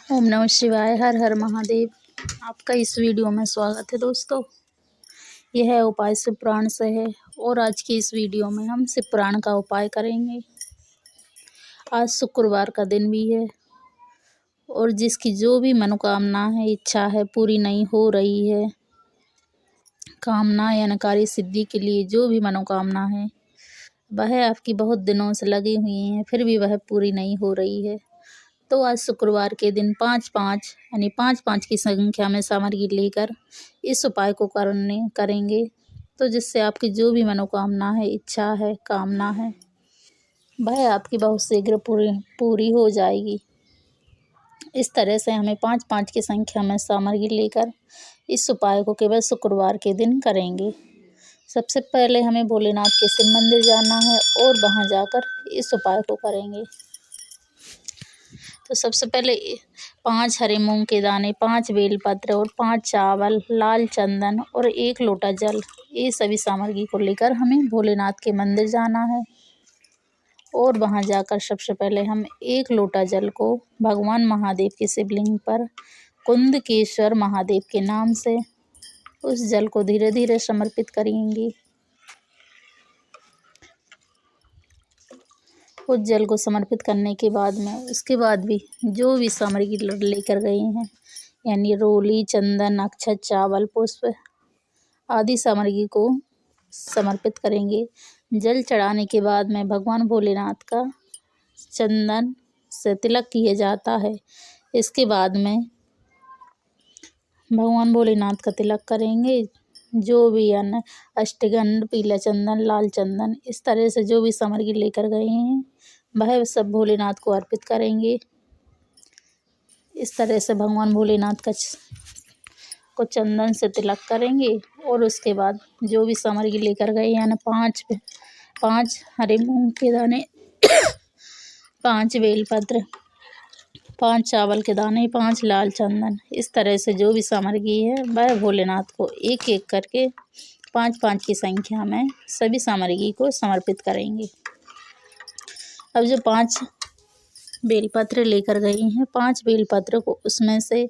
ओम नमः शिवाय। हर हर महादेव। आपका इस वीडियो में स्वागत है दोस्तों। यह उपाय शिव पुराण से है और आज की इस वीडियो में हम शिव पुराण का उपाय करेंगे। आज शुक्रवार का दिन भी है और जिसकी जो भी मनोकामना है, इच्छा है, पूरी नहीं हो रही है, कामना या कार्य सिद्धि के लिए जो भी मनोकामना है वह आपकी बहुत दिनों से लगी हुई है, फिर भी वह पूरी नहीं हो रही है, तो आज शुक्रवार के दिन 5-5 यानी 5-5 की संख्या में सामग्री लेकर इस उपाय को करेंगे, तो जिससे आपकी जो भी मनोकामना है, इच्छा है, कामना है, वह आपकी बहुत शीघ्र पूरी हो जाएगी। इस तरह से हमें 5-5 की संख्या में सामग्री लेकर इस उपाय को केवल शुक्रवार के दिन करेंगे। सबसे पहले हमें भोलेनाथ के शिव मंदिर जाना है और वहां जाकर इस उपाय को करेंगे। तो सबसे पहले 5 हरे मूंग के दाने, 5 बेलपत्र और 5 चावल, लाल चंदन और 1 लोटा जल, ये सभी सामग्री को लेकर हमें भोलेनाथ के मंदिर जाना है और वहां जाकर सबसे पहले हम 1 लोटा जल को भगवान महादेव के शिवलिंग पर कुंदकेश्वर महादेव के नाम से उस जल को धीरे धीरे समर्पित करेंगे। उस जल को समर्पित करने के बाद में उसके बाद भी जो भी सामग्री लेकर गए हैं, यानी रोली, चंदन, अक्षत, चावल, पुष्प आदि सामग्री को समर्पित करेंगे। जल चढ़ाने के बाद में भगवान भोलेनाथ का चंदन से तिलक किया जाता है। इसके बाद में भगवान भोलेनाथ का तिलक करेंगे। जो भी अन्न, अष्टगंध, पीला चंदन, लाल चंदन, इस तरह से जो भी सामग्री लेकर गए हैं वह सब भोलेनाथ को अर्पित करेंगे। इस तरह से भगवान भोलेनाथ को चंदन से तिलक करेंगे और उसके बाद जो भी सामग्री लेकर गए यानी 5 हरे मूंग के दाने, 5 बेलपत्र, 5 चावल के दाने, 5 लाल चंदन, इस तरह से जो भी सामग्री है वह भोलेनाथ को एक एक करके 5-5 की संख्या में सभी सामग्री को समर्पित करेंगे। अब जो 5 बेलपत्र लेकर गए हैं, 5 बेलपत्र को उसमें से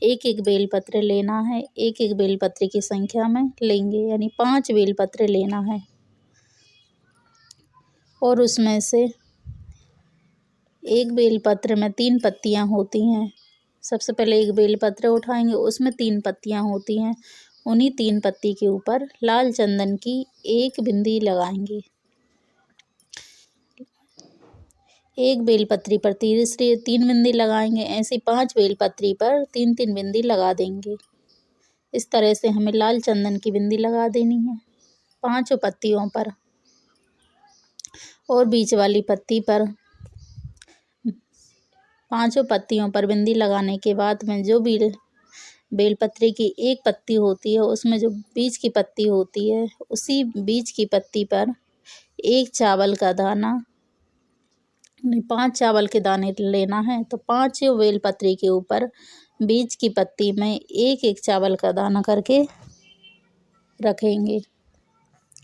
एक एक बेलपत्र लेना है, एक एक बेलपत्र की संख्या में लेंगे, यानी 5 बेलपत्र लेना है और उसमें से एक बेलपत्र में 3 पत्तियां होती हैं। सबसे पहले एक बेलपत्र उठाएंगे, उसमें 3 पत्तियां होती हैं। उन्हीं 3 पत्ती के ऊपर लाल चंदन की 1 बिंदी लगाएंगे। एक बेलपत्री पर तीसरी 3 बिंदी लगाएंगे। ऐसे 5 बेलपत्री पर 3-3 बिंदी लगा देंगे। इस तरह से हमें लाल चंदन की बिंदी लगा देनी है 5 पत्तियों पर और बीच वाली पत्ती पर 5 पत्तियों पर बिंदी लगाने के बाद में जो भी बेलपत्री की 1 पत्ती होती है, उसमें जो बीच की पत्ती होती है, उसी बीच की पत्ती पर 1 चावल का दाना, 5 चावल के दाने लेना है। तो 5 बेलपत्री के ऊपर बीच की पत्ती में 1-1 चावल का दाना करके रखेंगे।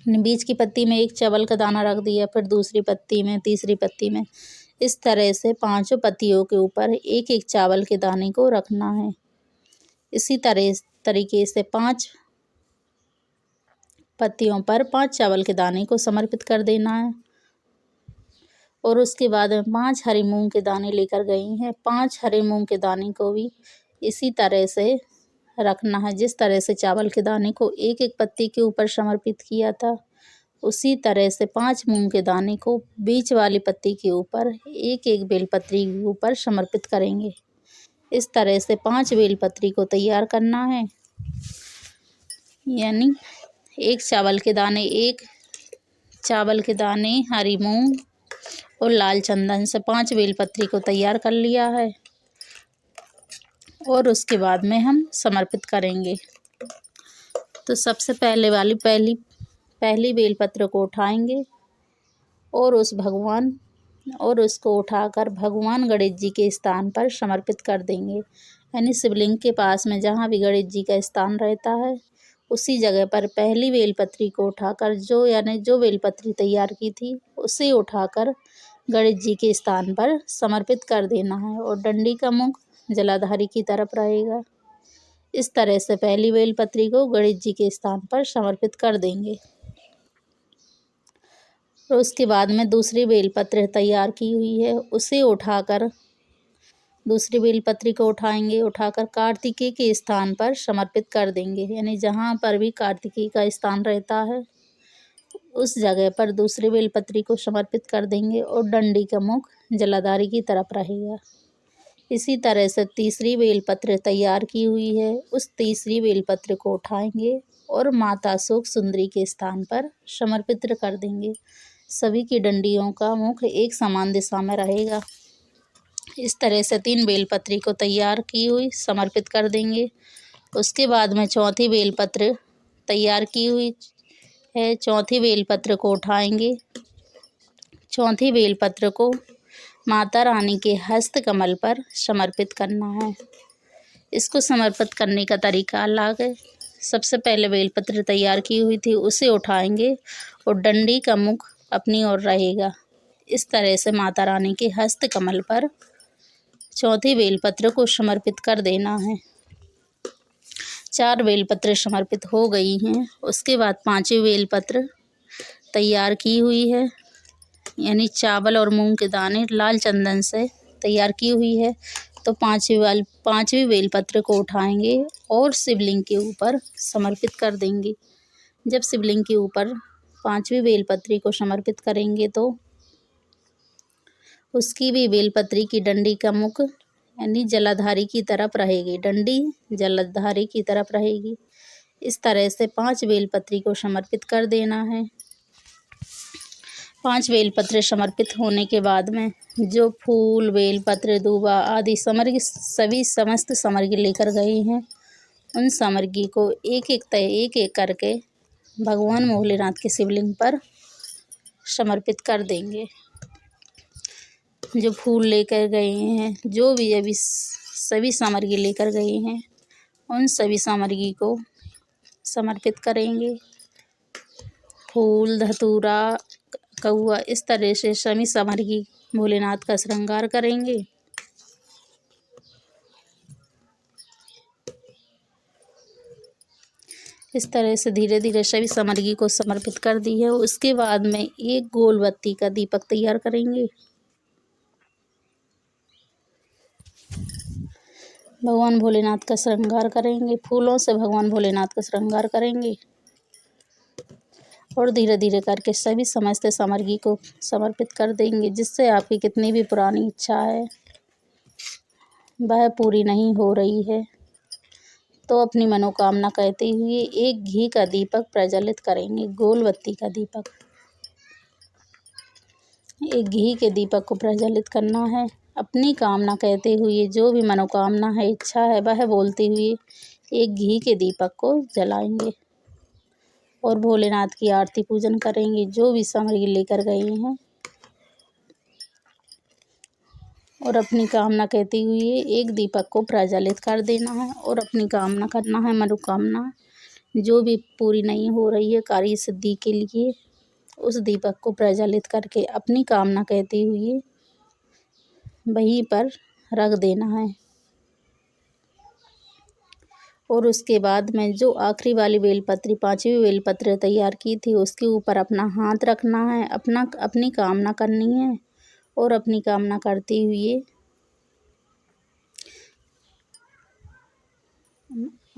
बीच की पत्ती में 1 चावल का दाना रख दिया, फिर दूसरी पत्ती में, तीसरी पत्ती में, इस तरह से 5 पत्तियों के ऊपर 1-1 चावल के दाने को रखना है। इसी तरीके से 5 पत्तियों पर 5 चावल के दाने को समर्पित कर देना है और उसके बाद 5 हरे मूंग के दाने लेकर गई हैं। 5 हरे मूंग के दाने को भी इसी तरह से रखना है। जिस तरह से चावल के दाने को 1-1 पत्ती के ऊपर समर्पित किया था, उसी तरह से 5 मूंग के दाने को बीच वाली पत्ती के ऊपर 1-1 बेलपत्री के ऊपर समर्पित करेंगे। इस तरह से 5 बेलपत्री को तैयार करना है, यानी 1 चावल के दाने, 1 चावल के दाने, हरी मूंग और लाल चंदन से 5 बेलपत्री को तैयार कर लिया है और उसके बाद में हम समर्पित करेंगे। तो सबसे पहली बेलपत्र को उठाएंगे और उसको उठाकर भगवान गणेश जी के स्थान पर समर्पित कर देंगे, यानी शिवलिंग के पास में जहाँ भी गणेश जी का स्थान रहता है, उसी जगह पर पहली बेलपत्री को उठाकर जो बेलपत्री तैयार की थी उसे उठाकर गणेश जी के स्थान पर समर्पित कर देना है और डंडी का मुख जलाधारी की तरफ रहेगा। इस तरह से पहली बेलपत्री को गणेश जी के स्थान पर समर्पित कर देंगे। और उसके बाद में दूसरी बेलपत्र तैयार की हुई है, उसे उठाकर दूसरी बेलपत्री को उठाकर कार्तिकेय के स्थान पर समर्पित कर देंगे। यानी जहाँ पर भी कार्तिकेय का स्थान रहता है उस जगह पर दूसरी बेलपत्री को समर्पित कर देंगे और डंडी का मुख जलाधारी की तरफ रहेगा। इसी तरह से तीसरी बेलपत्र तैयार की हुई है, उस तीसरी बेलपत्र को उठाएंगे और माता शोक सुंदरी के स्थान पर समर्पित कर देंगे। सभी की डंडियों का मुख एक समान दिशा में रहेगा। इस तरह से 3 बेलपत्री को तैयार की हुई समर्पित कर देंगे। उसके बाद में चौथी बेलपत्र तैयार की हुई है, चौथी बेलपत्र को उठाएंगे। चौथी बेलपत्र को माता रानी के हस्त कमल पर समर्पित करना है। इसको समर्पित करने का तरीका अलग है। सबसे पहले बेलपत्र तैयार की हुई थी उसे उठाएंगे और डंडी का मुख अपनी ओर रहेगा। इस तरह से माता रानी के हस्त कमल पर चौथी बेलपत्र को समर्पित कर देना है। 4 बेलपत्र समर्पित हो गई हैं। उसके बाद 5वीं बेलपत्र तैयार की हुई है, यानी चावल और मूंग के दाने लाल चंदन से तैयार की हुई है। तो 5वीं बेलपत्र को उठाएंगे और शिवलिंग के ऊपर समर्पित कर देंगे। जब शिवलिंग के ऊपर 5वीं बेलपत्री को समर्पित करेंगे तो उसकी भी बेलपत्री की डंडी का मुख यानी जलाधारी की तरफ रहेगी, डंडी जलाधारी की तरफ रहेगी। इस तरह से 5 बेलपत्री को समर्पित कर देना है। 5 बेलपत्र समर्पित होने के बाद में जो फूल, बेलपत्र, दूबा आदि सभी समस्त सामग्री लेकर गए हैं, उन सामग्री को एक एक करके भगवान भोलेनाथ के शिवलिंग पर समर्पित कर देंगे। जो फूल लेकर गए हैं, जो भी अभी सभी सामग्री लेकर गए हैं, उन सभी सामग्री को समर्पित करेंगे। फूल, धतूरा, कौआ, इस तरह से सभी सामग्री भोलेनाथ का श्रृंगार करेंगे। इस तरह से धीरे धीरे सभी सामग्री को समर्पित कर दी है। उसके बाद में एक गोल बत्ती का दीपक तैयार करेंगे। भगवान भोलेनाथ का श्रृंगार करेंगे, फूलों से भगवान भोलेनाथ का श्रृंगार करेंगे और धीरे धीरे करके सभी समस्त सामग्री को समर्पित कर देंगे। जिससे आपकी कितनी भी पुरानी इच्छा है वह पूरी नहीं हो रही है तो अपनी मनोकामना कहते हुए एक घी का दीपक प्रज्वलित करेंगे, गोल बत्ती का दीपक। एक घी के दीपक को प्रज्वलित करना है। अपनी कामना कहते हुए जो भी मनोकामना है, इच्छा है, वह बोलते हुए एक घी के दीपक को जलाएंगे और भोलेनाथ की आरती पूजन करेंगे। जो भी सामग्री लेकर गए हैं और अपनी कामना कहते हुए एक दीपक को प्रज्वलित कर देना है और अपनी कामना करना है, मनोकामना जो भी पूरी नहीं हो रही है कार्य सिद्धि के लिए, उस दीपक को प्रज्वलित करके अपनी कामना कहते हुए वहीं पर रख देना है। और उसके बाद में जो आखिरी वाली बेलपत्री 5वीं बेलपत्र तैयार की थी उसके ऊपर अपना हाथ रखना है, अपनी कामना करनी है और अपनी कामना करते हुए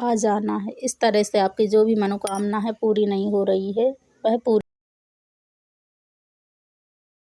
आ जाना है। इस तरह से आपकी जो भी मनोकामना है पूरी नहीं हो रही है वह पूरी